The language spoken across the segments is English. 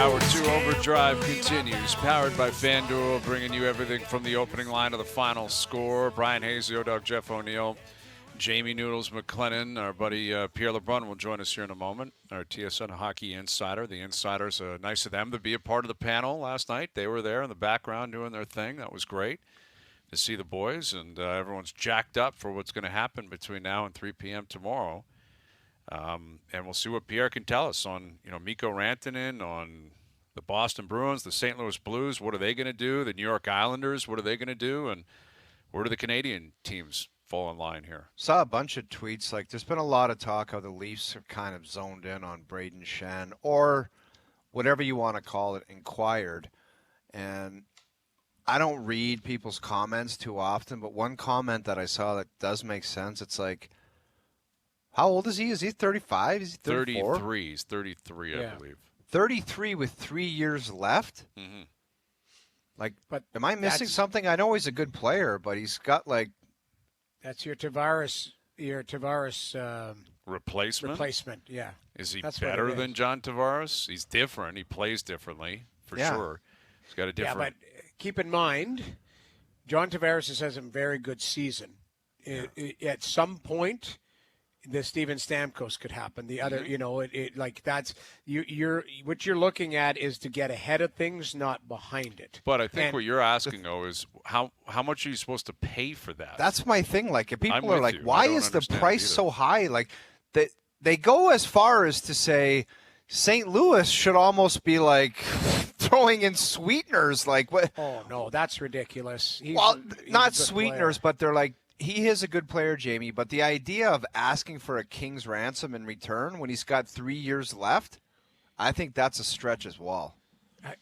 Hour 2 Overdrive continues, powered by FanDuel, bringing you everything from the opening line to the final score. Bryan Hayes, O-Dog, Jeff O'Neill, Jamie Noodles McLennan, our buddy Pierre LeBrun will join us here in a moment, our TSN hockey insider. The insiders, nice of them to be a part of the panel last night. They were there in the background doing their thing. That was great to see the boys, and everyone's jacked up for what's going to happen between now and 3 p.m. tomorrow. And we'll see what Pierre can tell us on, Mikko Rantanen, on the Boston Bruins, the St. Louis Blues. What are they going to do? The New York Islanders, what are they going to do? And where do the Canadian teams fall in line here? Saw a bunch of tweets. There's been a lot of talk how the Leafs have kind of zoned in on Brayden Schenn, or whatever you want to call it, inquired. And I don't read people's comments too often, but one comment that I saw that does make sense, it's like, how old is he? Is he 35? Is he 34? 33. He's 33, I believe. 33 with 3 years left? Mm-hmm. But am I missing something? I know he's a good player, but he's got That's your Tavares replacement, yeah. Is he better than John Tavares? He's different. He plays differently, for sure. He's got a different... Yeah, but keep in mind, John Tavares has a very good season. At some point... the Steven Stamkos could happen. The other, that's what you're looking at is to get ahead of things, not behind it. But I think what you're asking, though, is how much are you supposed to pay for that? That's my thing. If people are you. why is the price so high? They go as far as to say St. Louis should almost be throwing in sweeteners. What? Oh no, that's ridiculous. He's not sweeteners, but they're he is a good player, Jamie, but the idea of asking for a king's ransom in return when he's got 3 years left, I think that's a stretch as well.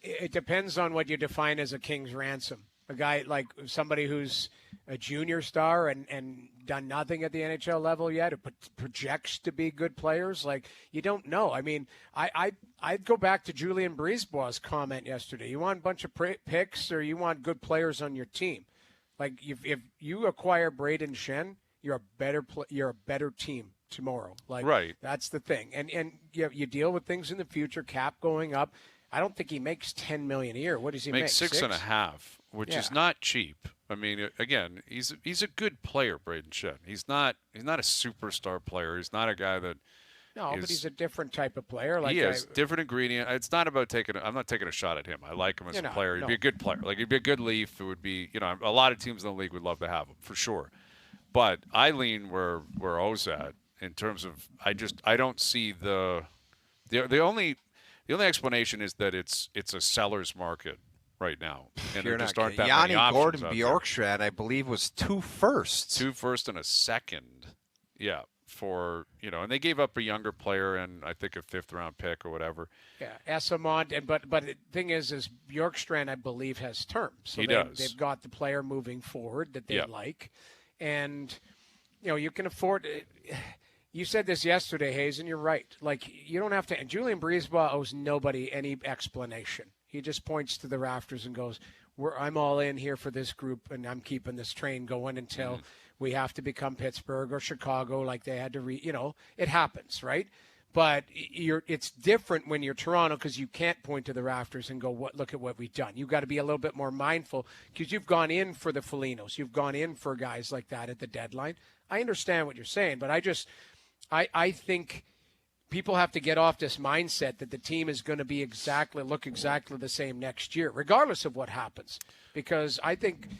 It depends on what you define as a king's ransom. A guy somebody who's a junior star and done nothing at the NHL level yet, who projects to be good players, you don't know. I mean, I'd go back to Julien Brisebois' comment yesterday. You want a bunch of picks or you want good players on your team? If you acquire Brayden Schenn, you're a better team tomorrow. Right. That's the thing. And you deal with things in the future, cap going up. I don't think he makes $10 million a year. What does he make? Makes $6.5, which is not cheap. I mean, again, he's a good player, Brayden Schenn. He's not a superstar player. He's not a guy that. No, but he's a different type of player. He is. Different ingredient. It's not about I'm not taking a shot at him. I like him as a player. He'd be a good player. He'd be a good Leaf. It would be, a lot of teams in the league would love to have him, for sure. But I lean where O's at in terms of, I don't see the only explanation is that it's a seller's market right now. And there just aren't that many options Gordon out Bjorkstrand, I believe, was 2 firsts. 2 firsts and a second. Yeah. And they gave up a younger player and I think a 5th-round pick or whatever. Yeah, Esamond, but the thing is Bjorkstrand, I believe, has terms. So they've got the player moving forward that they like. And, you can afford it. You said this yesterday, Hayes, and you're right. You don't have to – and Julien Brisebois owes nobody any explanation. He just points to the rafters and goes, I'm all in here for this group, and I'm keeping this train going until we have to become Pittsburgh or Chicago like they had to it happens, right? But it's different when you're Toronto because you can't point to the rafters and go, look at what we've done. You've got to be a little bit more mindful because you've gone in for the Folignos. You've gone in for guys like that at the deadline. I understand what you're saying, but I think people have to get off this mindset that the team is going to look exactly the same next year, regardless of what happens. Because I think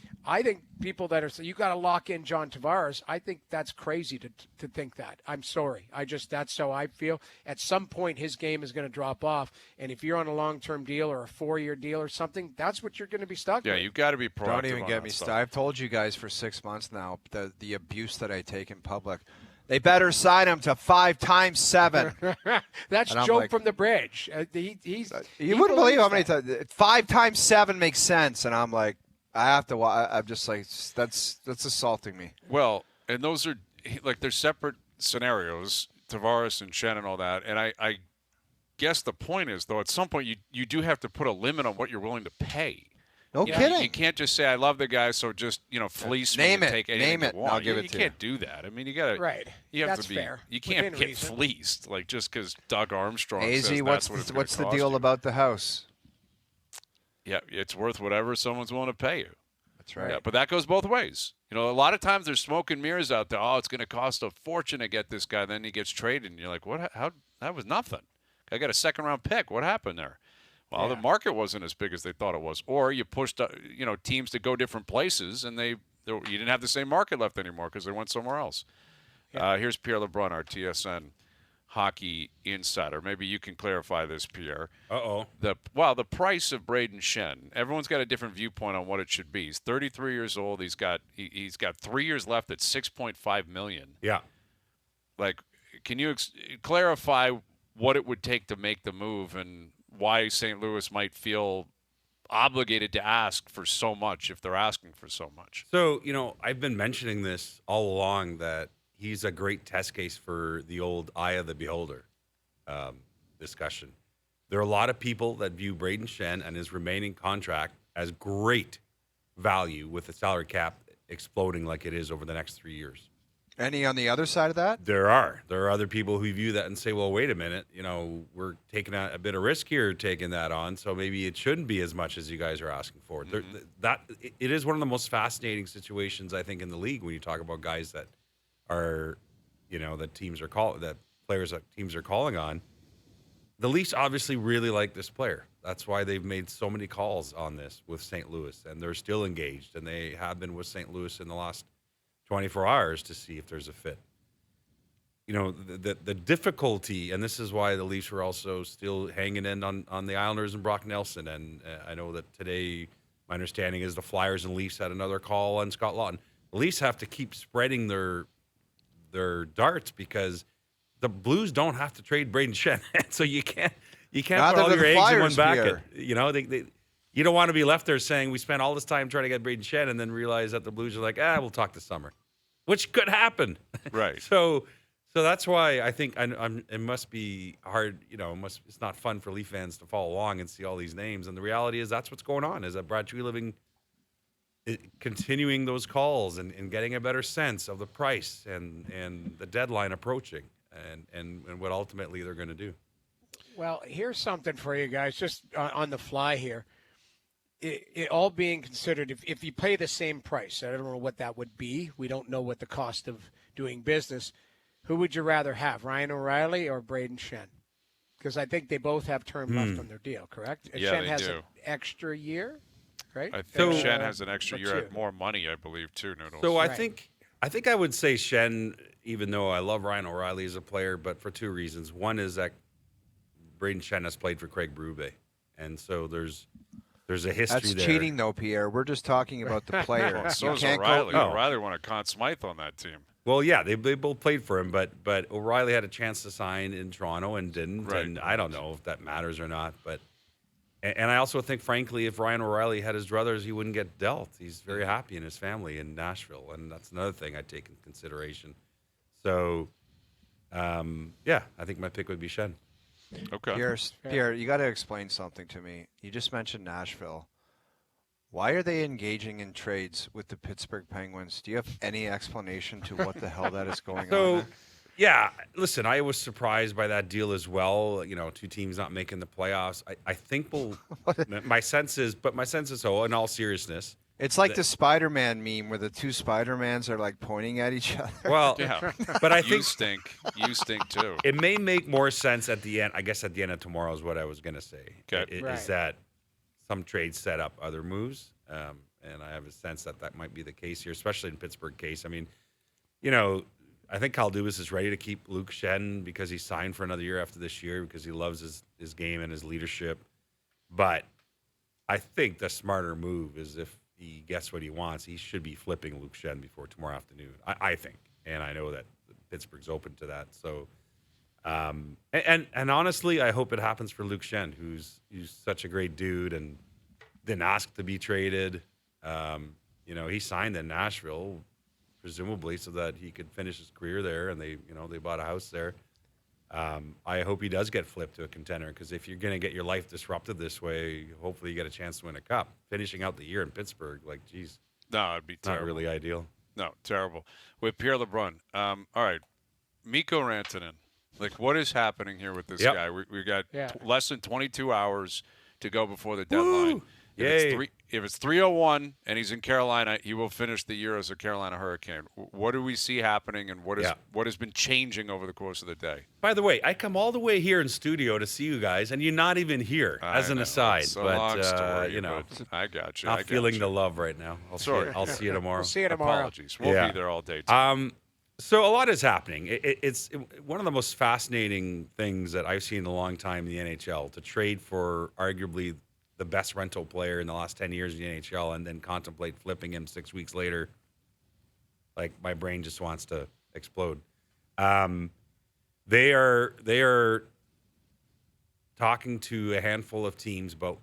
people that are you got to lock in John Tavares. I think that's crazy to think that. I'm sorry. That's how I feel. At some point, his game is going to drop off, and if you're on a long-term deal or a 4-year deal or something, that's what you're going to be stuck with. Yeah, you've got to be proactive. Don't even get me started. I've told you guys for 6 months now the abuse that I take in public. They better sign him to 5 times 7. That's Joe from the bridge. You wouldn't believe how many times 5 times 7 makes sense, and I'm like, I have to. I'm just like, that's assaulting me. Well, and those are they're separate scenarios, Tavares and Schenn and all that. And I guess the point is, though, at some point you do have to put a limit on what you're willing to pay. No kidding. You can't just say I love the guy, so just fleece me and take anything you want. I'll give it to you. You can't do that. I mean, you got to. Right. You have That's to be. fair. You can't Within get reason. fleeced just because Doug Armstrong says Hayesy, that's what's the cost deal you. about the house? Yeah, it's worth whatever someone's willing to pay you. That's right. Yeah, but that goes both ways. A lot of times there's smoke and mirrors out there. Oh, it's going to cost a fortune to get this guy. Then he gets traded, and you're like, what? How? That was nothing. I got a second-round pick. What happened there? Well, the market wasn't as big as they thought it was. Or you pushed, teams to go different places, and you didn't have the same market left anymore because they went somewhere else. Yeah. Here's Pierre LeBrun, our TSN hockey insider. Maybe you can clarify this, Pierre. The price of Brayden Schenn. Everyone's got a different viewpoint on what it should be. He's 33 years old. He's got 3 years left at $6.5 million. Yeah. Can you clarify what it would take to make the move and why St. Louis might feel obligated to ask for so much if they're asking for so much? So, I've been mentioning this all along that he's a great test case for the old eye of the beholder discussion. There are a lot of people that view Brayden Schenn and his remaining contract as great value with the salary cap exploding like it is over the next 3 years. Any on the other side of that? There are other people who view that and say, well, wait a minute, we're taking a bit of risk here taking that on, so maybe it shouldn't be as much as you guys are asking for. Mm-hmm. It is one of the most fascinating situations, I think, in the league when you talk about guys that are, that players that teams are calling on. The Leafs obviously really like this player. That's why they've made so many calls on this with St. Louis, and they're still engaged, and they have been with St. Louis in the last 24 hours to see if there's a fit. The difficulty, and this is why the Leafs were also still hanging in on the Islanders and Brock Nelson. And I know that today, my understanding is the Flyers and Leafs had another call on Scott Laughton. The Leafs have to keep spreading their darts because the Blues don't have to trade Brayden Schenn, so you can't put all your eggs in one basket. You don't want to be left there saying we spent all this time trying to get Brayden Schenn and then realize that the Blues are like, we'll talk this summer, which could happen. Right. So that's why I think it must be hard. It's not fun for Leaf fans to follow along and see all these names. And the reality is that's what's going on. Is that Brad Treliving continuing those calls and getting a better sense of the price and the deadline approaching and what ultimately they're going to do. Well, here's something for you guys, just on the fly here. It all being considered, if you pay the same price, I don't know what that would be. We don't know what the cost of doing business. Who would you rather have, Ryan O'Reilly or Brayden Schenn? Because I think they both have term left on their deal, correct? Yeah, Schenn they has do. an extra year, right? I think Schenn has an extra year at more money, I believe, too, Noodles. So I think I would say Schenn, even though I love Ryan O'Reilly as a player, but for two reasons. One is that Brayden Schenn has played for Craig Berube, and so there's a history That's there. cheating, though, Pierre. We're just talking about the player. Well, so is O'Reilly. O'Reilly won a Conn Smythe on that team. Well, yeah, they both played for him, but O'Reilly had a chance to sign in Toronto and didn't, right. And I don't know if that matters or not. But and I also think, frankly, if Ryan O'Reilly had his druthers, he wouldn't get dealt. He's very happy in his family in Nashville, and that's another thing I take into consideration. So, I think my pick would be Schenn. Okay. Pierre, you got to explain something to me. You just mentioned Nashville. Why are they engaging in trades with the Pittsburgh Penguins? Do you have any explanation to what the hell that is going on there? Yeah, listen, I was surprised by that deal as well. Two teams not making the playoffs. I think my sense is, in all seriousness. It's like the Spider-Man meme where the two Spider-Mans are like pointing at each other. Well, yeah. But I You think You stink too. it may make more sense at the end. I guess at the end of tomorrow is what I was going to say. Okay. Is that some trades set up other moves, and I have a sense that might be the case here, especially in Pittsburgh case. I mean, I think Kyle Dubas is ready to keep Luke Schenn because he signed for another year after this year because he loves his game and his leadership. But I think the smarter move is if he gets what he wants, he should be flipping Luke Schenn before tomorrow afternoon, I think. And I know that Pittsburgh's open to that. So, and honestly, I hope it happens for Luke Schenn, who's such a great dude and didn't ask to be traded. He signed in Nashville, presumably so that he could finish his career there, and they bought a house there. I hope he does get flipped to a contender, because if you're going to get your life disrupted this way, hopefully you get a chance to win a cup. Finishing out the year in Pittsburgh, geez. No, it'd be terrible. Not really ideal. No, terrible. With Pierre LeBrun. All right. Mikko Rantanen. What is happening here with this guy? We got less than 22 hours to go before the deadline. If it's 3:01 and he's in Carolina, he will finish the year as a Carolina Hurricane. What do we see happening, and what has been changing over the course of the day? By the way, I come all the way here in studio to see you guys, and you're not even here. As an aside, it's a long story, but I got you. Not feeling the love right now. I'll see you tomorrow. We'll see you tomorrow. Apologies. We'll be there all day. Too. So a lot is happening. It's one of the most fascinating things that I've seen in a long time in the NHL, to trade for arguably the best rental player in the last 10 years in the NHL and then contemplate flipping him 6 weeks later. My brain just wants to explode. They are talking to a handful of teams about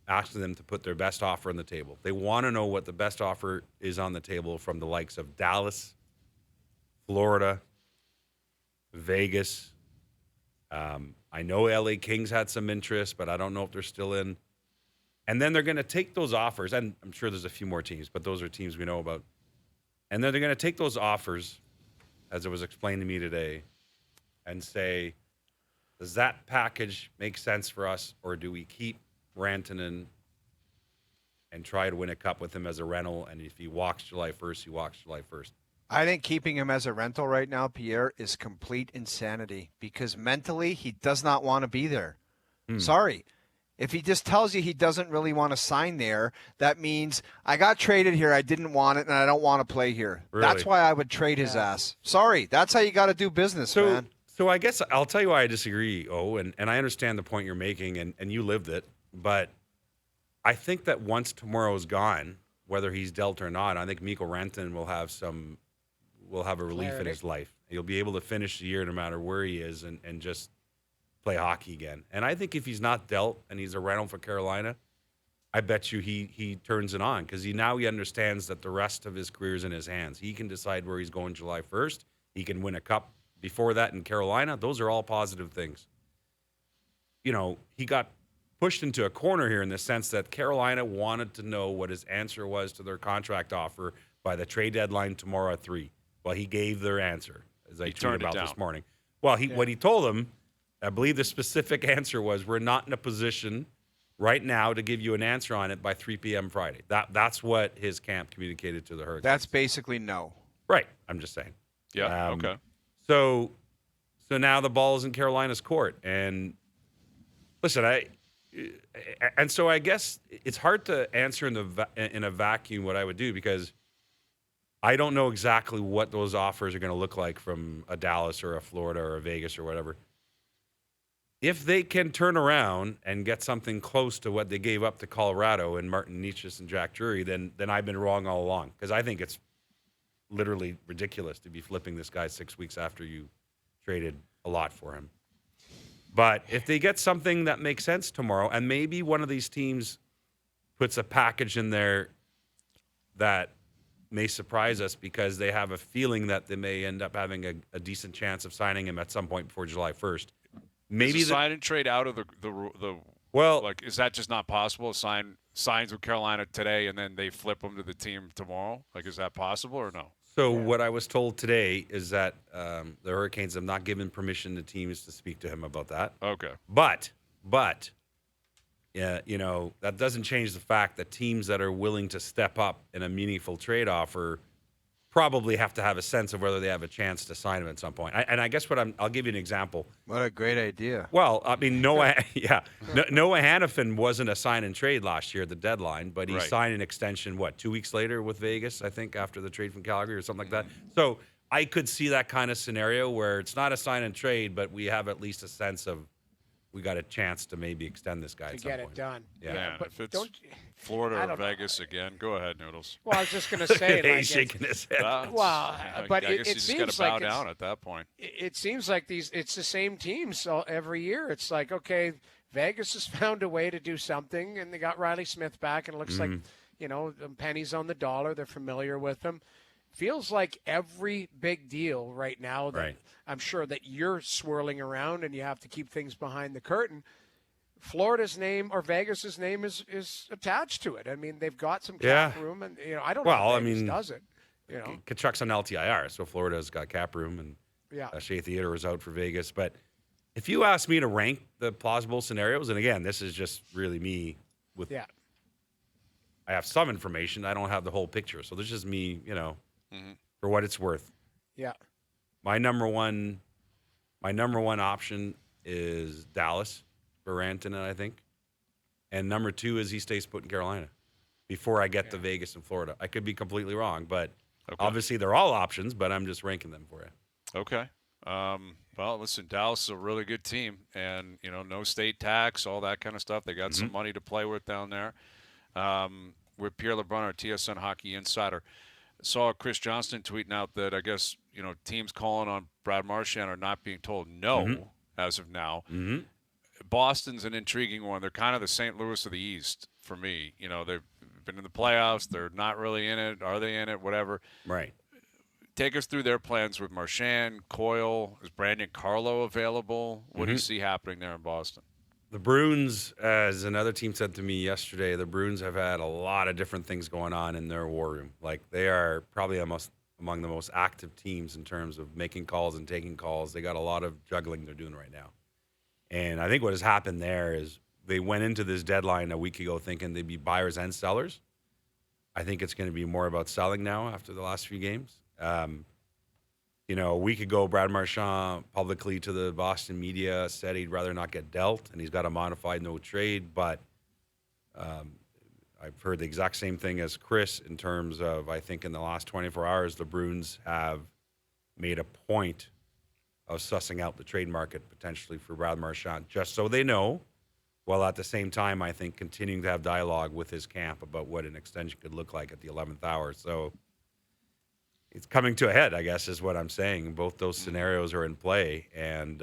asking them to put their best offer on the table. They want to know what the best offer is on the table from the likes of Dallas, Florida, Vegas. I know LA Kings had some interest, but I don't know if they're still in. And then they're going to take those offers, and I'm sure there's a few more teams, but those are teams we know about. And then they're going to take those offers, as it was explained to me today, and say, does that package make sense for us, or do we keep Rantanen and try to win a cup with him as a rental? And if he walks July 1st, he walks July 1st. I think keeping him as a rental right now, Pierre, is complete insanity, because mentally he does not want to be there. Sorry. If he just tells you he doesn't really want to sign there, that means I got traded here, I didn't want it, and I don't want to play here. Really? That's why I would trade his ass. Sorry. That's how you got to do business, man. So I guess I'll tell you why I disagree, and I understand the point you're making, and you lived it. But I think that once tomorrow's gone, whether he's dealt or not, I think Mikko Rantanen will have a relief in his life. He'll be able to finish the year no matter where he is and just play hockey again. And I think if he's not dealt and he's a rental for Carolina, I bet you he turns it on, because he understands that the rest of his career is in his hands. He can decide where he's going July 1st. He can win a cup before that in Carolina. Those are all positive things. He got pushed into a corner here in the sense that Carolina wanted to know what his answer was to their contract offer by the trade deadline tomorrow at 3. Well, he gave their answer, as I tweeted about this morning. Well, what he told them, I believe the specific answer was, we're not in a position right now to give you an answer on it by 3 p.m. Friday. That's what his camp communicated to the Hurricanes. That's basically no. Right. I'm just saying. Yeah. Okay. So now the ball is in Carolina's court. And listen, I guess it's hard to answer in a vacuum what I would do, because I don't know exactly what those offers are going to look like from a Dallas or a Florida or a Vegas or whatever. If they can turn around and get something close to what they gave up to Colorado and Martin Necas and Jack Drury, then I've been wrong all along, because I think it's literally ridiculous to be flipping this guy 6 weeks after you traded a lot for him. But if they get something that makes sense tomorrow, and maybe one of these teams puts a package in there that may surprise us, because they have a feeling that they may end up having a decent chance of signing him at some point before July 1st. Maybe is sign and trade out of the well, is that just not possible? Signs with Carolina today and then they flip him to the team tomorrow? Is that possible or no? So what I was told today is that the Hurricanes have not given permission to teams to speak to him about that. Okay. But yeah, that doesn't change the fact that teams that are willing to step up in a meaningful trade offer probably have to have a sense of whether they have a chance to sign him at some point. I guess I'll give you an example. What a great idea. Well, I mean, Noah Hannafin wasn't a sign and trade last year at the deadline, but he signed an extension, 2 weeks later with Vegas, I think, after the trade from Calgary or something like that. So I could see that kind of scenario where it's not a sign and trade, but we have at least a sense of we got a chance to maybe extend this guy to at some get point. It done. Yeah, but if it's Florida or Vegas again, go ahead, Noodles. Well, I was just going to say, he's shaking his head. But I guess you just got to bow down at that point. It seems like it's the same teams every year. It's like, okay, Vegas has found a way to do something, and they got Riley Smith back, and it looks like pennies on the dollar. They're familiar with him. feels like every big deal right now that Right. I'm sure that you're swirling around and you have to keep things behind the curtain. Florida's name or Vegas's name is attached to it. I mean, they've got some cap room, and I don't know how Vegas does it. Kachuk's on LTIR, so Florida's got cap room, and Shea Theodore is out for Vegas. But if you ask me to rank the plausible scenarios, and again, this is just really me with. Yeah. I have some information. I don't have the whole picture, so this is just me. For what it's worth. Yeah. My number one option is Dallas for Rantanen, I think. And number 2 is he stays put in Carolina before I get to Vegas and Florida. I could be completely wrong, but obviously they're all options, but I'm just ranking them for you. Okay. Well, listen, Dallas is a really good team, and, no state tax, all that kind of stuff. They got some money to play with down there. With Pierre LeBrun, our TSN Hockey Insider, saw Chris Johnston tweeting out that I guess, teams calling on Brad Marchand are not being told no as of now. Mm-hmm. Boston's an intriguing one. They're kind of the St. Louis of the East for me. They've been in the playoffs. They're not really in it. Are they in it? Whatever. Right. Take us through their plans with Marchand, Coyle. Is Brandon Carlo available? What do you see happening there in Boston? The Bruins, as another team said to me yesterday, the Bruins have had a lot of different things going on in their war room. Like, they are probably among the most active teams in terms of making calls and taking calls. They got a lot of juggling they're doing right now. And I think what has happened there is they went into this deadline a week ago thinking they'd be buyers and sellers. I think it's going to be more about selling now after the last few games. A week ago, Brad Marchand publicly to the Boston media said he'd rather not get dealt, and he's got a modified no trade. But I've heard the exact same thing as Chris in terms of, I think in the last 24 hours, the Bruins have made a point of sussing out the trade market potentially for Brad Marchand, just so they know, while at the same time, I think, continuing to have dialogue with his camp about what an extension could look like at the 11th hour. So it's coming to a head, I guess, is what I'm saying. Both those scenarios are in play, and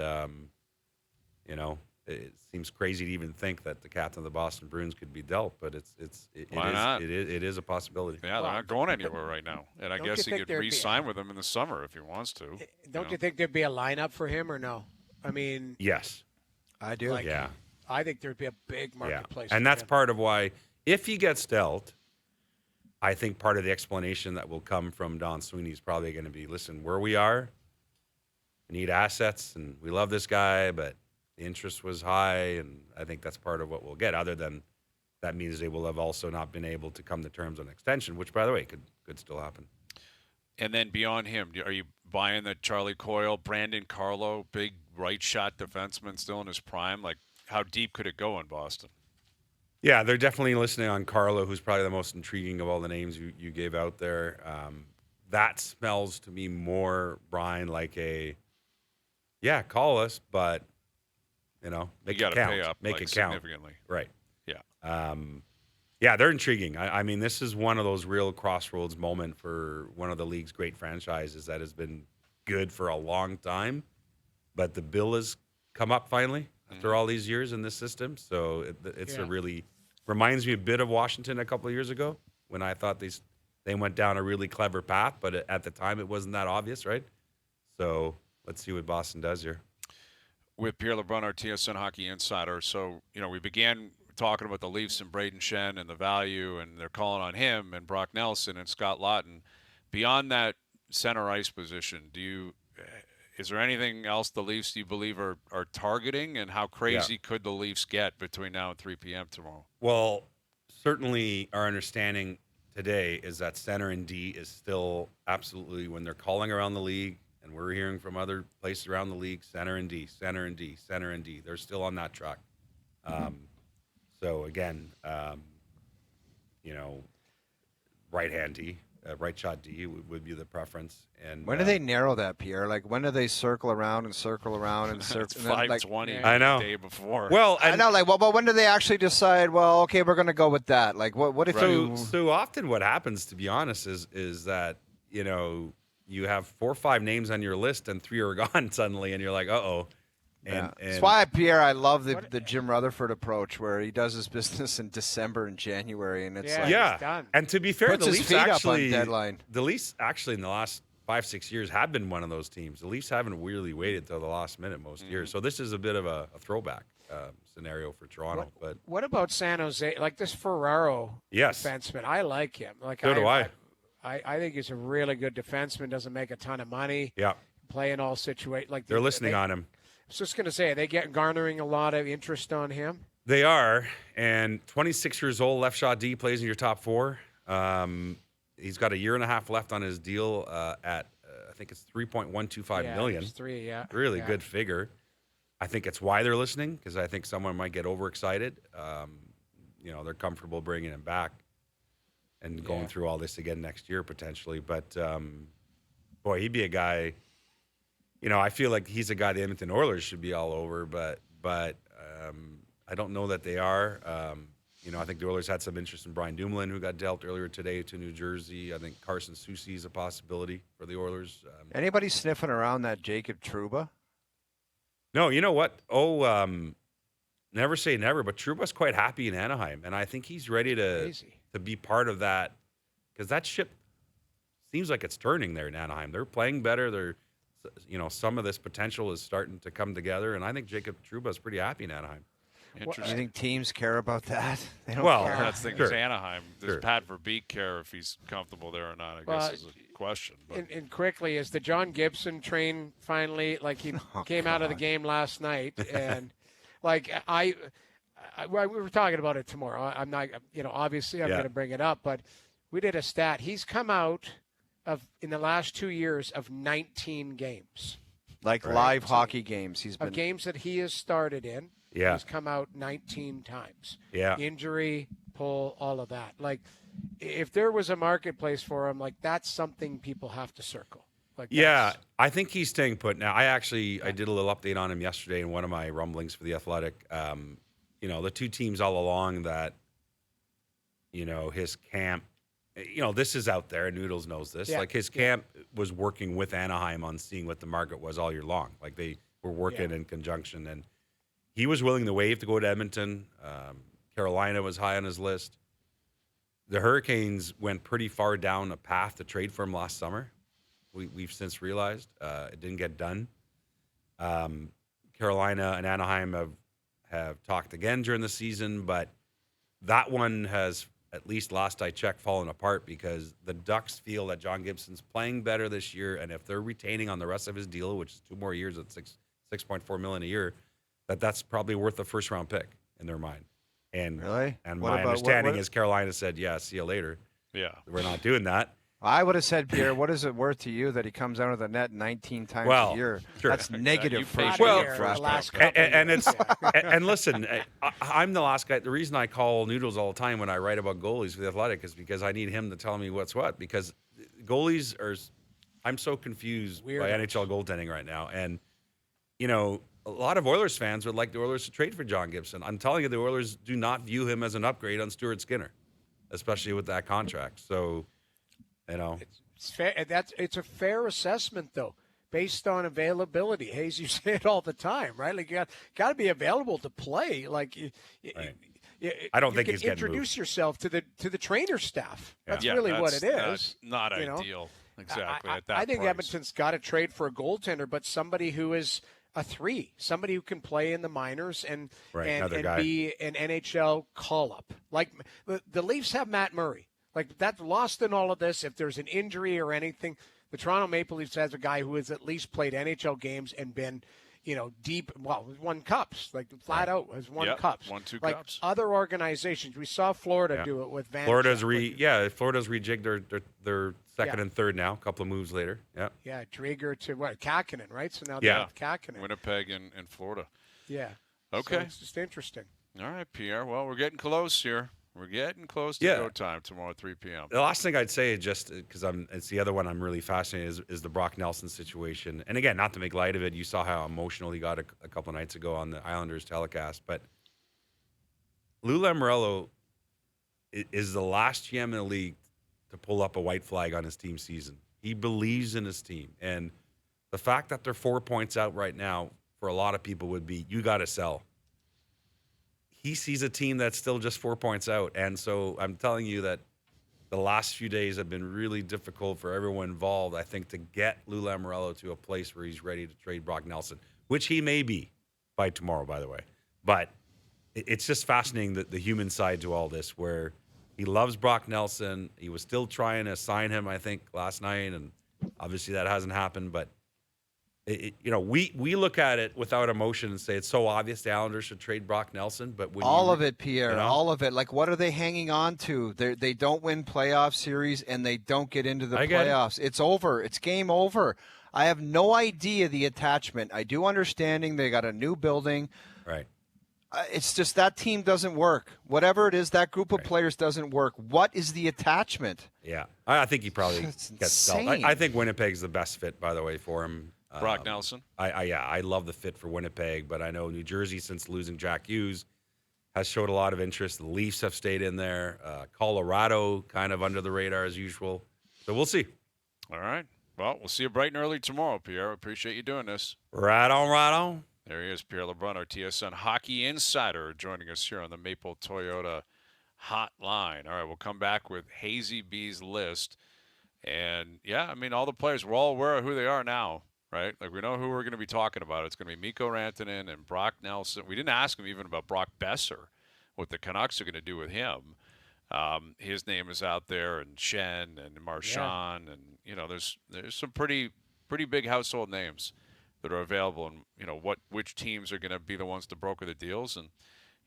it seems crazy to even think that the captain of the Boston Bruins could be dealt, but it is a possibility. Yeah, they're not going anywhere right now, and I guess he could re-sign with them in the summer if he wants to. Don't you think there'd be a lineup for him or no? I mean, yes, I do. I think there'd be a big marketplace, and that's part of why, if he gets dealt, I think part of the explanation that will come from Don Sweeney is probably going to be, listen, where we are, we need assets, and we love this guy, but the interest was high, and I think that's part of what we'll get. Other than that means they will have also not been able to come to terms on extension, which, by the way, could still happen. And then beyond him, are you buying that Charlie Coyle, Brandon Carlo, big right shot defenseman still in his prime? Like, how deep could it go in Boston? Yeah, they're definitely listening on Carlo, who's probably the most intriguing of all the names you gave out there. That smells to me more, Brian, like call us, but, make it count. Pay up, make it count. Significantly. Right. Yeah. They're intriguing. I mean, this is one of those real crossroads moment for one of the league's great franchises that has been good for a long time, but the bill has come up finally after all these years in this system. So it's a really reminds me a bit of Washington a couple of years ago when I thought they went down a really clever path, but at the time it wasn't that obvious, right? So let's see what Boston does here. With Pierre LeBrun, our TSN Hockey Insider. So, we began talking about the Leafs and Brayden Schenn and the value, and they're calling on him and Brock Nelson and Scott Lawton. Beyond that center ice position, is there anything else the Leafs you believe are targeting, and how crazy could the Leafs get between now and 3 p.m. tomorrow? Well, certainly our understanding today is that center and D is still absolutely, when they're calling around the league, and we're hearing from other places around the league, center and D, center and D, center and D. They're still on that track. So again, right-hand D, right shot D would be the preference. And when do they narrow that, Pierre? Like, when do they circle around and circle around and circle? It's 5:20. I know. The day before. Well, I know. Like, but when do they actually decide? Well, okay, we're going to go with that. Like, what if so often what happens, to be honest, is that you have 4 or 5 names on your list and 3 are gone suddenly, and you're like, uh-oh. And that's why, Pierre, I love the Jim Rutherford approach where he does his business in December and January, and it's it's done. And to be fair, puts the his Leafs feet actually, up on deadline. The Leafs actually in the last 5-6 years have been one of those teams. The Leafs haven't really waited till the last minute most years, so this is a bit of a throwback scenario for Toronto. But what about San Jose? Like this Ferraro defenseman, I like him. Like so do I. I think he's a really good defenseman. Doesn't make a ton of money. Yeah, play in all situations. Like they're listening on him. I was just going to say, are they garnering a lot of interest on him? They are, and 26 years old, left shot D, plays in your top four. He's got a year and a half left on his deal at I think it's $3.125 million. Really good figure. I think it's why they're listening, because I think someone might get overexcited. They're comfortable bringing him back and going through all this again next year potentially. But boy, he'd be a guy. I feel like he's a guy the Edmonton Oilers should be all over, but I don't know that they are. I think the Oilers had some interest in Brian Dumoulin, who got dealt earlier today to New Jersey. I think Carson Soucy is a possibility for the Oilers. Anybody sniffing around that Jacob Trouba? No, you know what? Never say never, but Trouba's quite happy in Anaheim, and I think he's ready to be part of that, because that ship seems like it's turning there in Anaheim. They're playing better. Some of this potential is starting to come together, and I think Jacob Trouba's pretty happy in Anaheim. Interesting. You think teams care about that? They don't Well, care. that's the thing is Anaheim. Does Pat Verbeek care if he's comfortable there or not? I guess is a question. But. And quickly, is the John Gibson train finally, like he came out of the game last night, and like we were talking about it tomorrow. I'm not, obviously I'm going to bring it up, but we did a stat. He's come out in the last 2 years of 19 games. Like live hockey games. He's been games that he has started in. Yeah. He's come out 19 times. Yeah. Injury, pull, all of that. Like, if there was a marketplace for him, like, that's something people have to circle. Like, I think he's staying put now. I did a little update on him yesterday in one of my rumblings for The Athletic. The two teams all along that, his camp, this is out there. Noodles knows this. Yeah. Like, his camp was working with Anaheim on seeing what the market was all year long. Like, they were working in conjunction, and he was willing to waive to go to Edmonton. Carolina was high on his list. The Hurricanes went pretty far down a path to trade for him last summer. We've since realized it didn't get done. Carolina and Anaheim have talked again during the season, but that one has, at least last I checked, fallen apart because the Ducks feel that John Gibson's playing better this year, and if they're retaining on the rest of his deal, which is 2 more years at $6.4 million a year, that's probably worth a first-round pick in their mind. And really? And my understanding is Carolina said, yeah, see you later. Yeah. We're not doing that. I would have said, Pierre, what is it worth to you that he comes out of the net 19 times a year? Sure. That's negative for and listen, I'm the last guy. The reason I call Noodles all the time when I write about goalies for The Athletic is because I need him to tell me what's what. Because goalies I'm so confused by NHL goaltending right now. And, a lot of Oilers fans would like the Oilers to trade for John Gibson. I'm telling you, the Oilers do not view him as an upgrade on Stuart Skinner, especially with that contract. So, it's fair. It's a fair assessment, though, based on availability. Hayes, you say it all the time, right? Like you got to be available to play. Like, I don't think he's getting introduce moved. yourself to the trainer staff. That's Yeah, really what it is. Not ideal. Exactly. At that I think price. Edmonton's got to trade for a goaltender, but somebody who is a 3, somebody who can play in the minors and be an NHL call-up. Like the Leafs have Matt Murray. Like, that's lost in all of this. If there's an injury or anything, the Toronto Maple Leafs has a guy who has at least played NHL games and been, deep. Well, won cups, like flat out has won cups. Won 2 like cups. Other organizations, we saw Florida do it with Van. Florida's rejigged their second and third now. A couple of moves later. Yeah. Yeah, Drieger to Kakinen, right? So now they have Kakinen. Winnipeg and Florida. Yeah. Okay. So it's just interesting. All right, Pierre. Well, we're getting close here. We're getting close to go time tomorrow at 3 p.m. The last thing I'd say, just because it's the other one I'm really fascinated is the Brock Nelson situation. And again, not to make light of it, you saw how emotional he got a couple of nights ago on the Islanders telecast. But Lou Lamoriello is the last GM in the league to pull up a white flag on his team's season. He believes in his team. And the fact that they're 4 points out right now for a lot of people would be, you got to sell. He sees a team that's still just 4 points out. And so I'm telling you that the last few days have been really difficult for everyone involved, I think, to get Lou Lamoriello to a place where he's ready to trade Brock Nelson, which he may be by tomorrow, by the way. But it's just fascinating, the human side to all this, where he loves Brock Nelson. He was still trying to sign him, I think, last night, and obviously that hasn't happened. But, we look at it without emotion and say it's so obvious the Islanders should trade Brock Nelson. But when all of it, Pierre, you know? all of it. Like, what are they hanging on to? They don't win playoff series, and they don't get into the playoffs. It's over. It's game over. I have no idea the attachment. I do understanding they got a new building. Right. It's just that team doesn't work. Whatever it is, that group of players doesn't work. What is the attachment? Yeah. I think he probably gets sold. I think Winnipeg's the best fit, by the way, for him. Brock Nelson? I love the fit for Winnipeg, but I know New Jersey, since losing Jack Hughes, has showed a lot of interest. The Leafs have stayed in there. Colorado kind of under the radar as usual. So we'll see. All right. Well, we'll see you bright and early tomorrow, Pierre. Appreciate you doing this. Right on, right on. There he is, Pierre LeBrun, our TSN hockey insider, joining us here on the Maple Toyota hotline. All right, we'll come back with Hayesy B's list. And, yeah, I mean, all the players, we're all aware of who they are now, right? Like, we know who we're going to be talking about. It's going to be Mikko Rantanen and Brock Nelson. We didn't ask him even about Brock Besser, what the Canucks are going to do with him. His name is out there, and Schenn and Marchand, and there's some pretty big household names that are available, and which teams are going to be the ones to broker the deals. And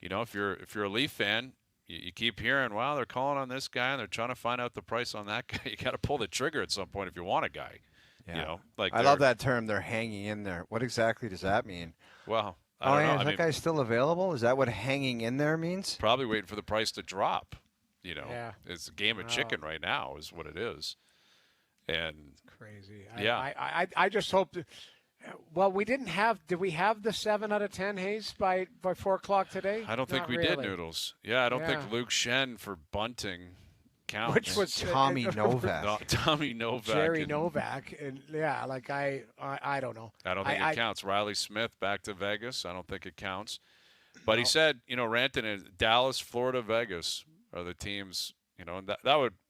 if you're a Leaf fan, you keep hearing, wow, they're calling on this guy and they're trying to find out the price on that guy. You got to pull the trigger at some point if you want a guy. Yeah. I love that term. They're hanging in there. What exactly does that mean? Well, I don't know. Is that guy still available? Is that what hanging in there means? Probably waiting for the price to drop. It's a game of chicken right now is what it is. And crazy. Yeah. I just hope well, we didn't have – did we have the 7 out of 10, Hayes, by 4 o'clock today? I don't think we did, Noodles. Yeah, I don't think Luke Schenn for bunting counts. Which was Tommy Novak. No, Tommy Novak. Jerry Novak. And yeah, like I don't know. I don't think it counts. Riley Smith back to Vegas. I don't think it counts. But he said, Rantanen, Dallas, Florida, Vegas are the teams, and that would –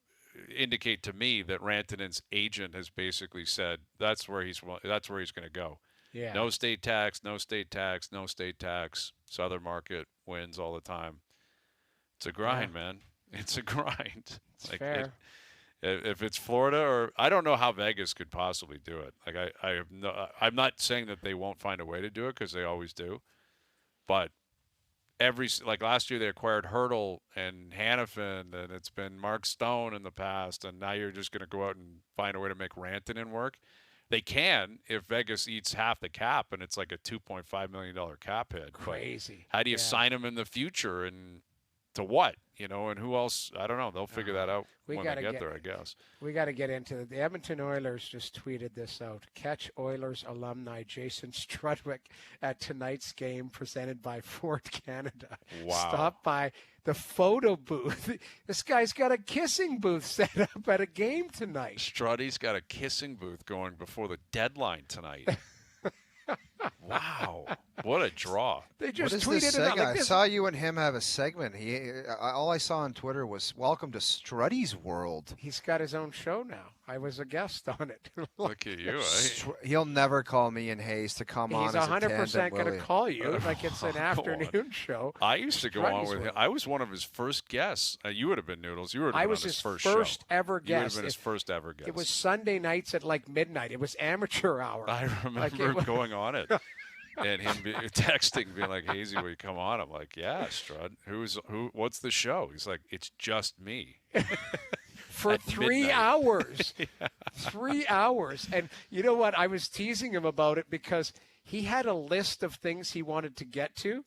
indicate to me that Rantanen's agent has basically said that's where he's going to go. Yeah. No state tax, no state tax, no state tax. Southern market wins all the time. It's a grind, man. It's a grind. It's fair. If it's Florida or I don't know how Vegas could possibly do it. Like I'm not saying that they won't find a way to do it because they always do, but. Like last year they acquired Hurdle and Hannafin, and it's been Mark Stone in the past, and now you're just going to go out and find a way to make Rantanen work. They can if Vegas eats half the cap, and it's like a $2.5 million cap hit. Crazy. But how do you sign him in the future, and to what? And who else? I don't know. They'll figure that out when they get there, I guess. We got to get into it. The Edmonton Oilers just tweeted this out. Catch Oilers alumni Jason Strudwick at tonight's game presented by Ford Canada. Wow. Stop by the photo booth. This guy's got a kissing booth set up at a game tonight. Struddy's got a kissing booth going before the deadline tonight. Wow, what a draw! They just what is tweeted this it out like I this. saw you and him have a segment. All I saw on Twitter was "Welcome to Struddy's World." He's got his own show now. I was a guest on it. Look at you! He'll never call me and Hayes to come on. He's 100% going to call you like it's an afternoon show. I used to go on with him. I was one of his first guests. You would have been Noodles. You would have been on his first ever guest. You would have been his first ever guest. It was Sunday nights at like midnight. It was amateur hour. I remember going on it. And him texting, being like, "Hayesy, will you come on?" I'm like, "Yeah, Strud. Who? What's the show?" He's like, "It's just me." For 3 hours. Yeah. 3 hours. And you know what? I was teasing him about it because he had a list of things he wanted to get to,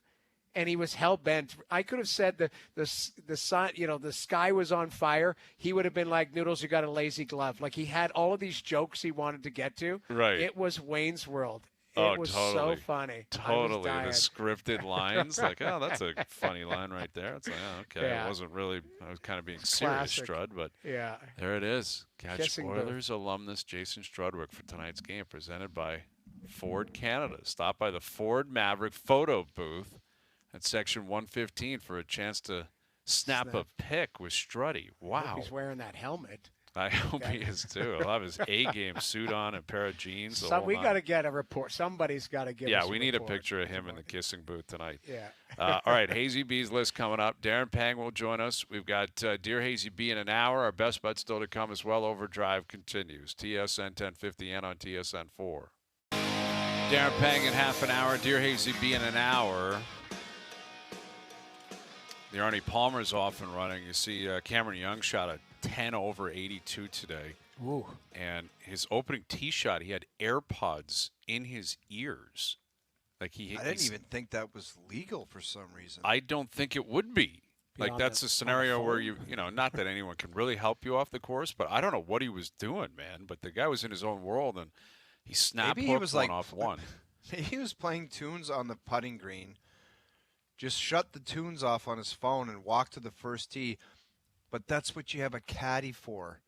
and he was hell bent. I could have said the sun, the sky was on fire. He would have been like, "Noodles, you got a lazy glove." Like he had all of these jokes he wanted to get to. Right. It was Wayne's World. It was totally. so funny. Totally. The scripted lines. Like, oh, that's a funny line right there. It's like, oh, okay. Yeah. It wasn't really, I was kind of being serious, Strud, but yeah, there it is. Catch Kissing Oilers alumnus Jason Strudwick for tonight's game presented by Ford Canada. Stop by the Ford Maverick photo booth at section 115 for a chance to snap a pic with Struddy. Wow. I hope he's wearing that helmet. I hope he is too. He'll have his A-game suit on and a pair of jeans. So we got to get a report. Somebody's got to give us a report. Yeah, we need a picture of him in the kissing booth tonight. Yeah. All right, Hazy B's list coming up. Darren Pang will join us. We've got Dear Hazy B in an hour. Our best bet still to come as well. Overdrive continues. TSN 1050 and on TSN 4. Darren Pang in half an hour. Dear Hazy B in an hour. The Arnie Palmer's off and running. You see Cameron Young shot a 10 over 82 today. Ooh. And his opening tee shot, he had AirPods in his ears. I didn't even think that was legal for some reason. I don't think it would be. Like, that's a scenario where you know, not that anyone can really help you off the course, but I don't know what he was doing, man. But the guy was in his own world, and he snapped one off one. He was playing tunes on the putting green, just shut the tunes off on his phone and walked to the first tee. But that's what you have a caddy for.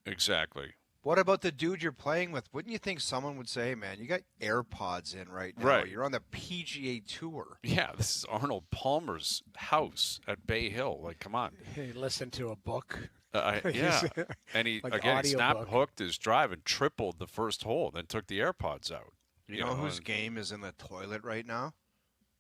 Exactly. What about the dude you're playing with? Wouldn't you think someone would say, man, you got AirPods in right now. Right. You're on the PGA Tour. Yeah, this is Arnold Palmer's house at Bay Hill. Like, come on. He listened to a book. Yeah. And he, like again, he hooked his drive and tripled the first hole, then took the AirPods out. You know whose game is in the toilet right now?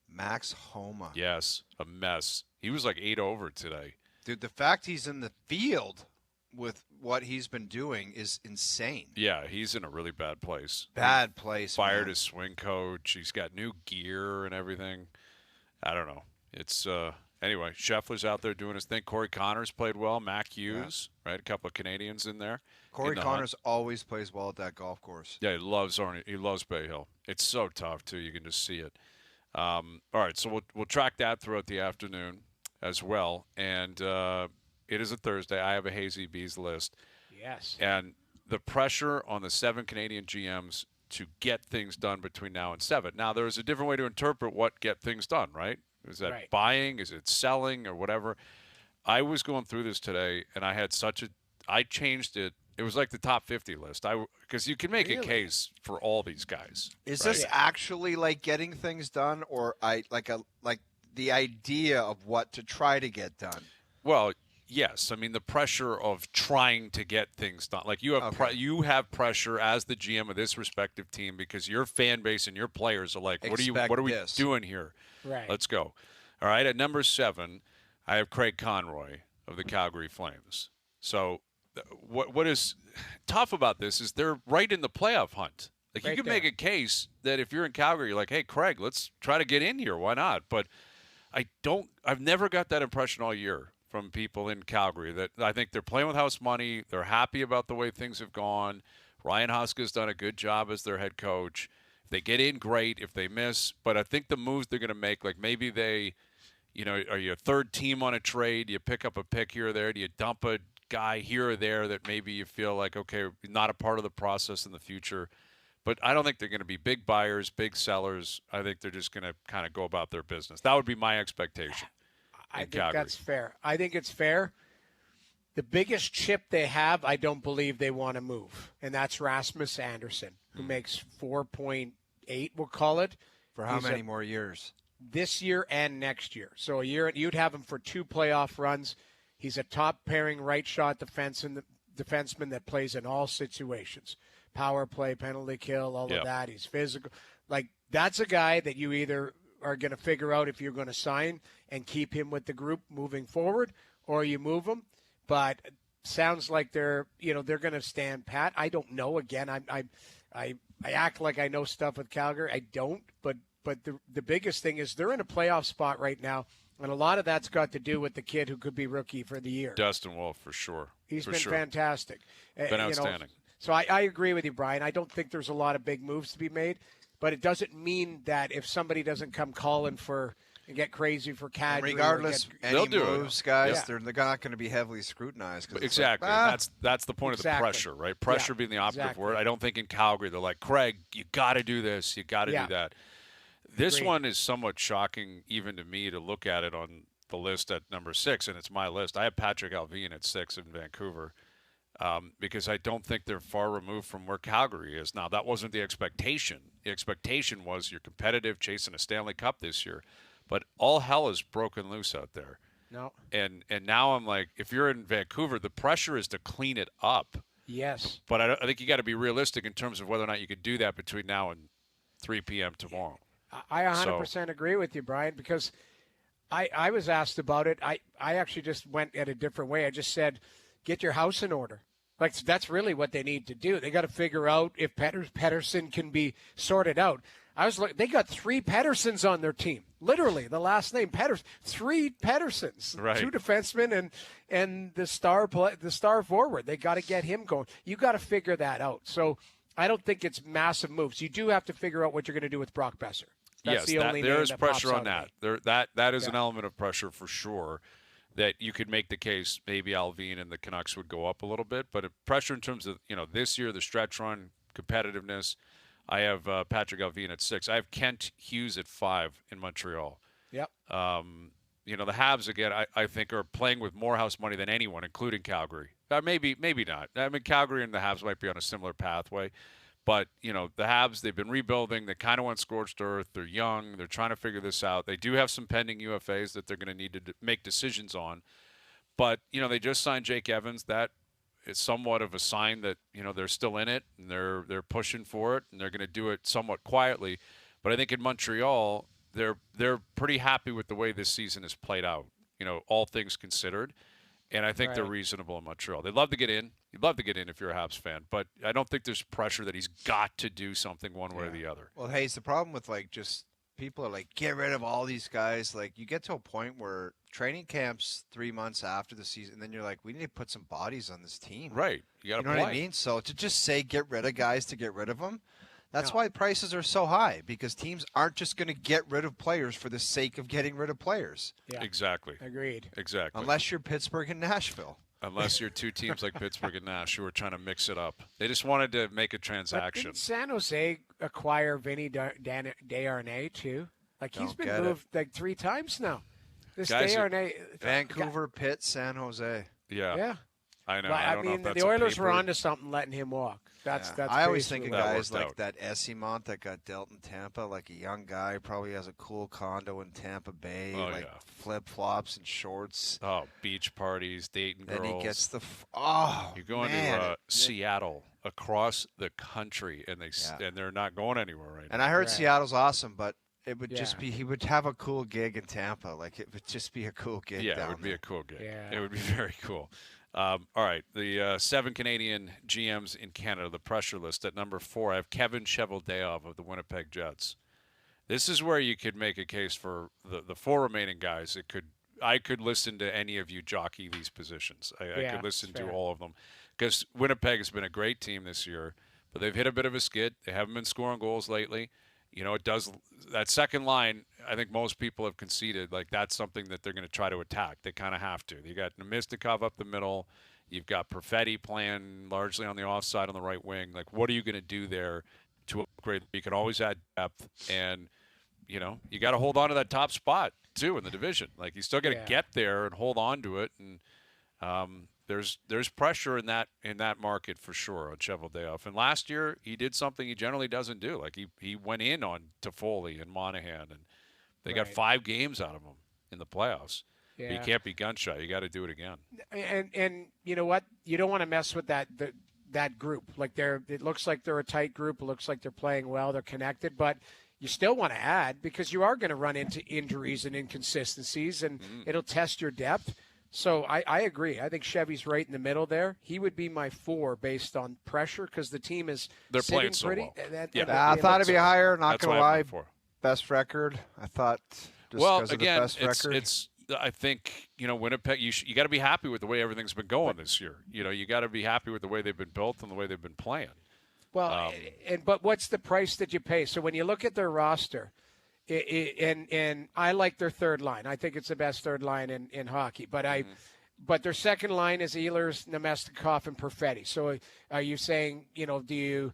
Max Homa. Yes, a mess. He was like 8 over today. Dude, the fact he's in the field with what he's been doing is insane. Yeah, he's in a really bad place. Bad place. Fired his swing coach. He's got new gear and everything. I don't know. It's anyway. Scheffler's out there doing his thing. Corey Connors played well. Mac Hughes, right? A couple of Canadians in there. Corey Connors always plays well at that golf course. Yeah, he loves Arnie. He loves Bay Hill. It's so tough too. You can just see it. All right, so we'll track that throughout the afternoon as well. And it is a Thursday. I have a Hazy Bees list. Yes. And the pressure on the 7 Canadian GMs to get things done between now and 7. Now, there's a different way to interpret what get things done, right? Is that buying? Is it selling or whatever? I was going through this today, and I had I changed it. It was like the top 50 list. Because you can make a case for all these guys. Is this actually like getting things done, or like the idea of what to try to get done? Well, yes. I mean, the pressure of trying to get things done. Like you have pressure as the GM of this respective team because your fan base and your players are like, what are we doing here? Right. Let's go. All right. At number 7, I have Craig Conroy of the Calgary Flames. So what is tough about this is they're right in the playoff hunt. Like you can make a case that if you're in Calgary, you're like, hey, Craig, let's try to get in here. Why not? But I've never got that impression all year from people in Calgary that I think they're playing with house money. They're happy about the way things have gone. Ryan Huska's done a good job as their head coach. If they get in, great. If they miss, but I think the moves they're going to make, like maybe they, are you a third team on a trade? Do you pick up a pick here or there? Do you dump a guy here or there that maybe you feel like, okay, not a part of the process in the future? But I don't think they're going to be big buyers, big sellers. I think they're just going to kind of go about their business. That would be my expectation. I think that's fair. I think it's fair. The biggest chip they have, I don't believe they want to move, and that's Rasmus Anderson, who makes 4.8, we'll call it. For how many more years? This year and next year. So a year, you'd have him for 2 playoff runs. He's a top pairing right shot defenseman that plays in all situations. Power play, penalty kill, all of that. He's physical. Like, that's a guy that you either are going to figure out if you're going to sign and keep him with the group moving forward, or you move him. But sounds like they're going to stand pat. I don't know. Again, I act like I know stuff with Calgary. I don't. But the biggest thing is they're in a playoff spot right now, and a lot of that's got to do with the kid who could be rookie for the year. Dustin Wolf, for sure. He's been fantastic. Been outstanding. So I agree with you, Brian. I don't think there's a lot of big moves to be made, but it doesn't mean that if somebody doesn't come calling for and get crazy for Kadri. Regardless, any moves, guys, they're not going to be heavily scrutinized. Exactly. That's the point of the pressure, right? Pressure being the operative word. I don't think in Calgary they're like, Craig, you got to do this. You got to do that. This one is somewhat shocking even to me to look at it on the list at number 6, and it's my list. I have Patrick Allvin at 6 in Vancouver. because I don't think they're far removed from where Calgary is now. That wasn't the expectation. The expectation was you're competitive, chasing a Stanley Cup this year, but all hell is broken loose out there. No. And now I'm like, if you're in Vancouver, the pressure is to clean it up. Yes. But I think you got to be realistic in terms of whether or not you could do that between now and 3 p.m. tomorrow. I 100% agree with you, Brian, because I was asked about it. I actually just went at a different way. I just said, get your house in order. Like, that's really what they need to do. They got to figure out if Pettersson can be sorted out. They got 3 Petterssons on their team. Literally, the last name Pettersson. 3 Petterssons, right. 2 defensemen and the star forward. They got to get him going. You got to figure that out. So I don't think it's massive moves. You do have to figure out what you're going to do with Brock Besser. That's the only there is that pressure pops on out that. That is an element of pressure for sure. That you could make the case maybe Alvin and the Canucks would go up a little bit, but pressure in terms of this year, the stretch run, competitiveness. I have Patrick Alvin at 6. I have Kent Hughes at 5 in Montreal. Yep. The Habs again. I think are playing with more house money than anyone, including Calgary. Maybe not. I mean, Calgary and the Habs might be on a similar pathway. But, the Habs, they've been rebuilding. They kind of went scorched earth. They're young. They're trying to figure this out. They do have some pending UFAs that they're going to need to make decisions on. But, they just signed Jake Evans. That is somewhat of a sign that, they're still in it and they're pushing for it and they're going to do it somewhat quietly. But I think in Montreal, they're pretty happy with the way this season has played out, all things considered. And I think they're reasonable in Montreal. They'd love to get in. You'd love to get in if you're a Habs fan. But I don't think there's pressure that he's got to do something one way or the other. Well, Hayes, the problem with, just people are like, get rid of all these guys. Like, you get to a point where training camps 3 months after the season, and then you're like, we need to put some bodies on this team. Right. You got to play. What I mean? So to just say get rid of guys to get rid of them, that's why prices are so high, because teams aren't just going to get rid of players for the sake of getting rid of players. Yeah. Exactly. Agreed. Exactly. Unless you're Pittsburgh and Nashville. Unless you're 2 teams like Pittsburgh and Nash who are trying to mix it up. They just wanted to make a transaction. But didn't San Jose acquire Vinny Desharnais too? Like, he's been moved 3 times now. This Desharnais. Vancouver, Pitt, San Jose. Yeah. I know. Well, I don't know if that's the Oilers were onto something letting him walk. That's I always think of guys like out. that Esimont that got dealt in Tampa, like a young guy, probably has a cool condo in Tampa Bay, flip-flops and shorts. Oh, beach parties, dating girls. Then he gets the you're going to Seattle, across the country, and they're not going anywhere right now. And I heard Seattle's awesome, but it would just be, he would have a cool gig in Tampa. Like, it would just be a cool gig. Yeah, it would be a cool gig. Yeah. It would be very cool. All right, the 7 Canadian GMs in Canada, the pressure list. At number 4, I have Kevin Cheveldayoff of the Winnipeg Jets. This is where you could make a case for the 4 remaining guys. I could listen to any of you jockey these positions. I could listen to all of them, because Winnipeg has been a great team this year, but they've hit a bit of a skid. They haven't been scoring goals lately. It does that second line. I think most people have conceded like that's something that they're going to try to attack. They kind of have to. You got Namestnikov up the middle. You've got Perfetti playing largely on the offside on the right wing. Like, what are you going to do there to upgrade? You can always add depth, and you got to hold on to that top spot too in the division. Like, you still got to get there and hold on to it. And there's pressure in that market for sure on Cheveldayoff. And last year he did something he generally doesn't do. Like, he went in on Toffoli and Monahan, and they got 5 games out of him in the playoffs. Yeah. You can't be gun shy. You got to do it again. And you know what? You don't want to mess with that group. Like, it looks like they're a tight group. It looks like they're playing well. They're connected, but you still want to add, because you are going to run into injuries and inconsistencies, and it'll test your depth. So I agree. I think Chevy's right in the middle there. He would be my 4 based on pressure, because the team is playing so pretty. Well. I thought it'd be higher. Not going to lie. Best record. I thought. Just again, of the best record. It's. I think Winnipeg. You got to be happy with the way everything's been going this year. You got to be happy with the way they've been built and the way they've been playing. Well, but what's the price that you pay? So when you look at their roster. And I like their third line. I think it's the best third line in hockey. But their second line is Ehlers, Namestnikov, and Perfetti. So are you saying, do you,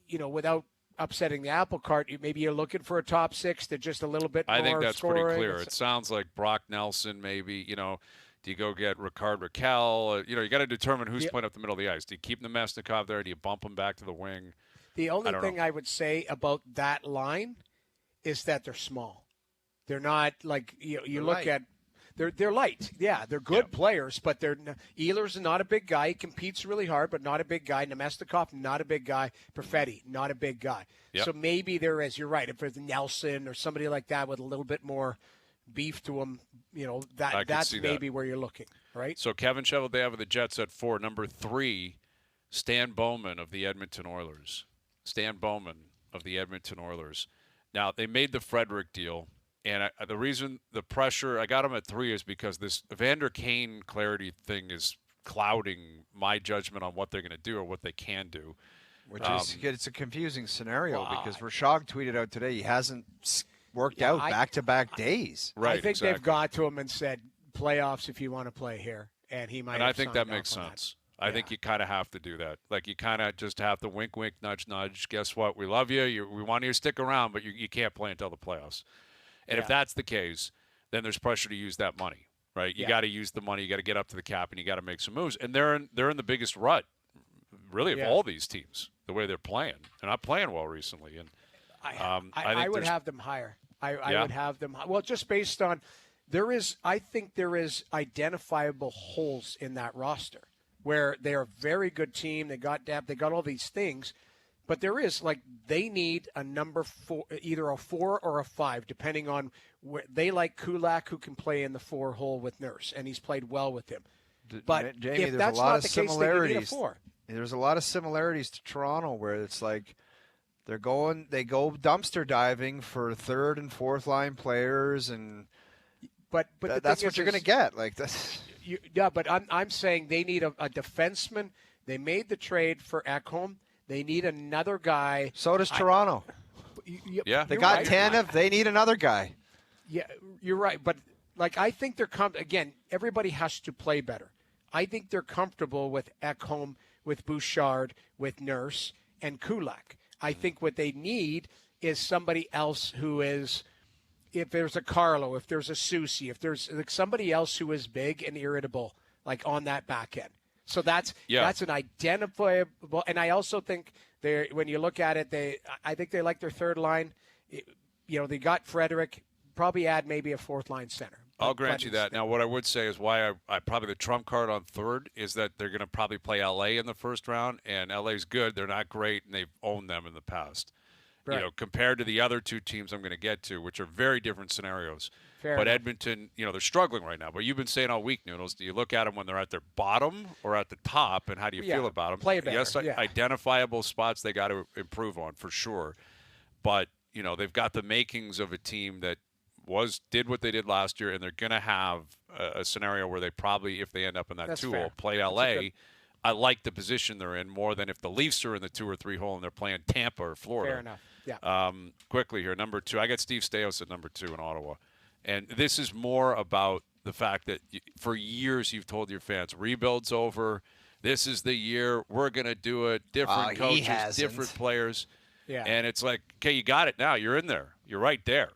without upsetting the apple cart, maybe you're looking for a top 6 to just a little bit more I think that's scoring? pretty clear. It sounds like Brock Nelson maybe, Do you go get Ricard Raquel? You got to determine who's playing up the middle of the ice. Do you keep Nemesnikov there? Do you bump him back to the wing? The only thing I would say about that line is that they're small. They're not like you look at. They're light. Yeah, they're good players, but Ehlers not a big guy. He competes really hard, but not a big guy. Nemestikov, not a big guy. Perfetti, not a big guy. Yep. So maybe there is, you're right, if there's Nelson or somebody like that with a little bit more beef to him, that's maybe where you're looking, right? So Kevin Cheveldayoff of the Jets at 4. Number 3, Stan Bowman of the Edmonton Oilers. Stan Bowman of the Edmonton Oilers. Now, they made the Frederick deal. And the reason the pressure, I got him at 3 is because this Evander Kane clarity thing is clouding my judgment on what they're going to do or what they can do. Which is, it's a confusing scenario because Rashog tweeted out today he hasn't worked out back-to-back days. Right, I think they've got to him and said, playoffs if you want to play here. And he might And I think that makes sense. I think you kind of have to do that. Like, you kind of just have to wink, wink, nudge, nudge. Guess what? We love you. We want you to stick around, but you can't play until the playoffs. And if that's the case, then there's pressure to use that money, right? You got to use the money. You got to get up to the cap, and you got to make some moves. And they're in the biggest rut, really, of all these teams. The way they're playing, they're not playing well recently. And I would have them higher. I would have them. Well, just based on I think there is identifiable holes in that roster where they're a very good team. They got depth. They got all these things. But there is, they need a number 4, either a 4 or a 5, depending on where they like Kulak, who can play in the 4 hole with Nurse, and he's played well with him. But Jamie, if there's that's a lot not of the case, similarities. they need a 4. There's a lot of similarities to Toronto where it's like they go dumpster diving for 3rd and 4th line players, and but that's what you're going to get. Like that's. But I'm saying they need a defenseman. They made the trade for Ekholm. They need another guy. So does Toronto. They got Tanev. They need another guy. Yeah, you're right. But I think they're again. Everybody has to play better. I think they're comfortable with Ekholm, with Bouchard, with Nurse, and Kulak. I think what they need is somebody else who is. If there's a Carlo, if there's a Soucy, if there's somebody else who is big and irritable, on that back end. So that's an identifiable, and I also think when you look at it, I think they like their 3rd line. They got Frederick, probably add maybe a 4th line center. I'll grant you that. Now, what I would say is why I probably the trump card on 3rd is that they're going to probably play LA in the first round, and LA's good. They're not great, and they've owned them in the past. Right. Compared to the other 2 teams I'm going to get to, which are very different scenarios. Fair enough. Edmonton, they're struggling right now. But you've been saying all week, Noodles, do you look at them when they're at their bottom or at the top, and how do you feel about them? Play better. Yes, identifiable spots they got to improve on for sure. But, they've got the makings of a team that did what they did last year, and they're going to have a scenario where they probably, if they end up in that 2 hole, play LA. I like the position they're in more than if the Leafs are in the 2 or 3 hole and they're playing Tampa or Florida. Fair enough. Yeah. Quickly here, number 2. I got Steve Stais at number 2 in Ottawa. And this is more about the fact that for years you've told your fans, rebuild's over. This is the year. We're going to do it. Different coaches, different players. Yeah. And it's like, okay, you got it now. You're in there. You're right there.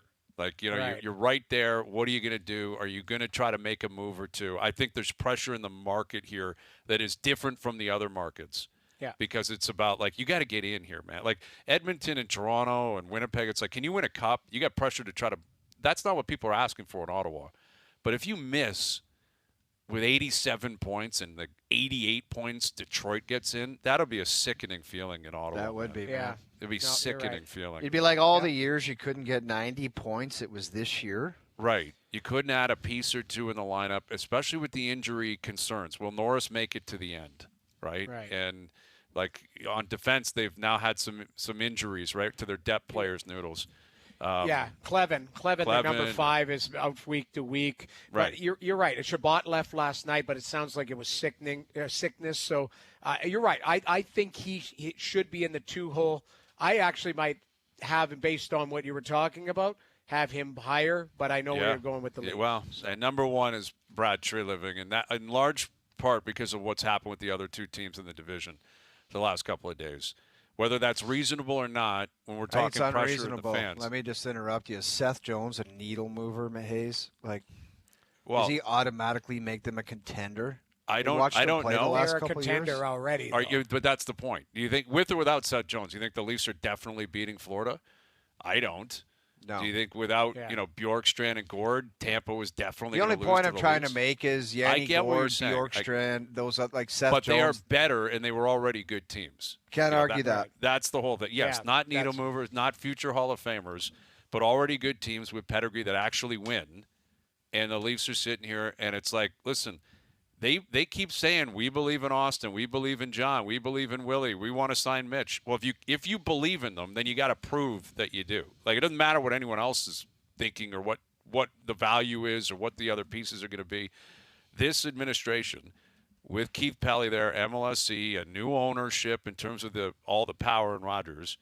You're right there. What are you going to do? Are you going to try to make a move or 2? I think there's pressure in the market here that is different from the other markets. Yeah. Because it's about, you got to get in here, man. Edmonton and Toronto and Winnipeg, it's can you win a cup? You got pressure to try to – that's not what people are asking for in Ottawa. But if you miss with 87 points and the 88 points Detroit gets in, that'll be a sickening feeling in Ottawa. That would be, man. It'd be sickening feeling. It'd be like all the years you couldn't get 90 points. It was this year. Right. You couldn't add a piece or 2 in the lineup, especially with the injury concerns. Will Norris make it to the end? Right. And on defense, they've now had some injuries, right, to their depth players, Noodles. Clevin, their number 5 is out week to week. Right. But you're right. Shabbat left last night, but it sounds like it was sickness. So you're right. I think he should be in the 2 hole. I actually might have, based on what you were talking about, have him higher, but I know where you're going with the league. Well, and number 1 is Brad Treliving, and that in large part because of what's happened with the other 2 teams in the division the last couple of days. Whether that's reasonable or not, when we're talking pressure of the fans. Let me just interrupt you. Is Seth Jones a needle mover, Hayes? Well, does he automatically make them a contender? I don't know. They're a contender already. But that's the point. Do you think, with or without Seth Jones, do you think the Leafs are definitely beating Florida? I don't. No. Do you think without Bjorkstrand and Gord, Tampa was definitely the only point I'm trying Leafs? to make is Yanni Gord, Bjorkstrand, those like Seth but Jones. They are better, and they were already good teams. Can't argue that. That's the whole thing. Yes, not needle movers, not future Hall of Famers, but already good teams with pedigree that actually win. And the Leafs are sitting here, and it's like, listen, they keep saying, we believe in Austin, we believe in John, we believe in Willie, we want to sign Mitch. Well, if you believe in them, then you got to prove that you do. Like, it doesn't matter what anyone else is thinking or what the value is or what the other pieces are going to be. This administration, with Keith Pelley there, MLSE, a new ownership in terms of all the power in Rogers,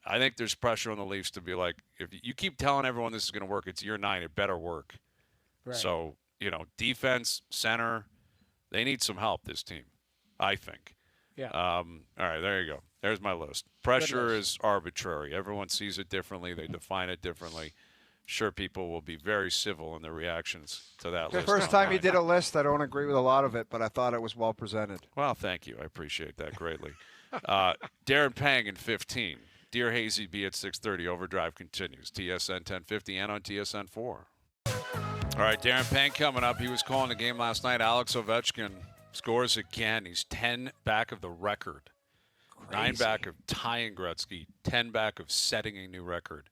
I think there's pressure on the Leafs to be like, if you keep telling everyone this is going to work, it's year 9, it better work. Right. So, defense, center, they need some help, this team, I think. Yeah. All right, there you go. There's my list. Pressure is arbitrary. Everyone sees it differently. They define it differently. Sure, people will be very civil in their reactions to that list. The first time you did a list, I don't agree with a lot of it, but I thought it was well presented. Well, thank you. I appreciate that greatly. Darren Pang in 15. Dear Hayesy, be at 6:30. Overdrive continues. TSN 1050 and on TSN 4. All right, Darren Pang coming up. He was calling the game last night. Alex Ovechkin scores again. He's 10 back of the record. Crazy. 9 back of tying Gretzky. 10 back of setting a new record.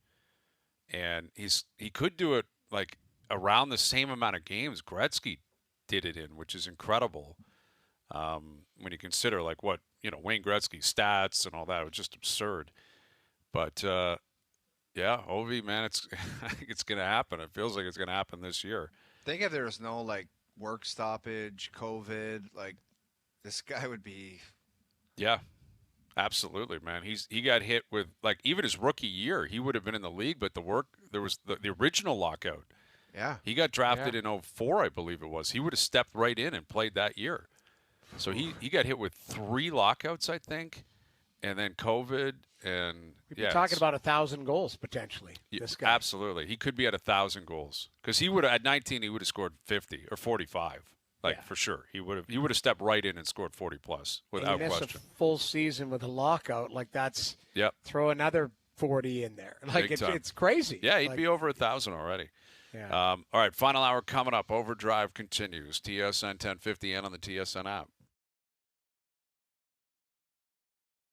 And he could do it like around the same amount of games Gretzky did it in, which is incredible. When you consider like what, Wayne Gretzky's stats and all that, it was just absurd. But, yeah, Ovi, man, I think it's going to happen. It feels like it's going to happen this year. Think if there was no, work stoppage, COVID, this guy would be. Yeah, absolutely, man. He got hit with, even his rookie year, he would have been in the league, but there was the original lockout. Yeah. He got drafted in 2004, I believe it was. He would have stepped right in and played that year. So he got hit with 3 lockouts, I think, and then COVID. And you're talking about 1,000 goals potentially. This guy, absolutely, he could be at 1,000 goals because he would at 19 he would have scored 50 or 45, for sure. He would have stepped right in and scored 40 plus without question. A full season with a lockout that's throw another 40 in there. It's crazy. Yeah, he'd be over 1,000 already. Yeah. All right, final hour coming up. Overdrive continues. TSN 1050 and on the TSN app.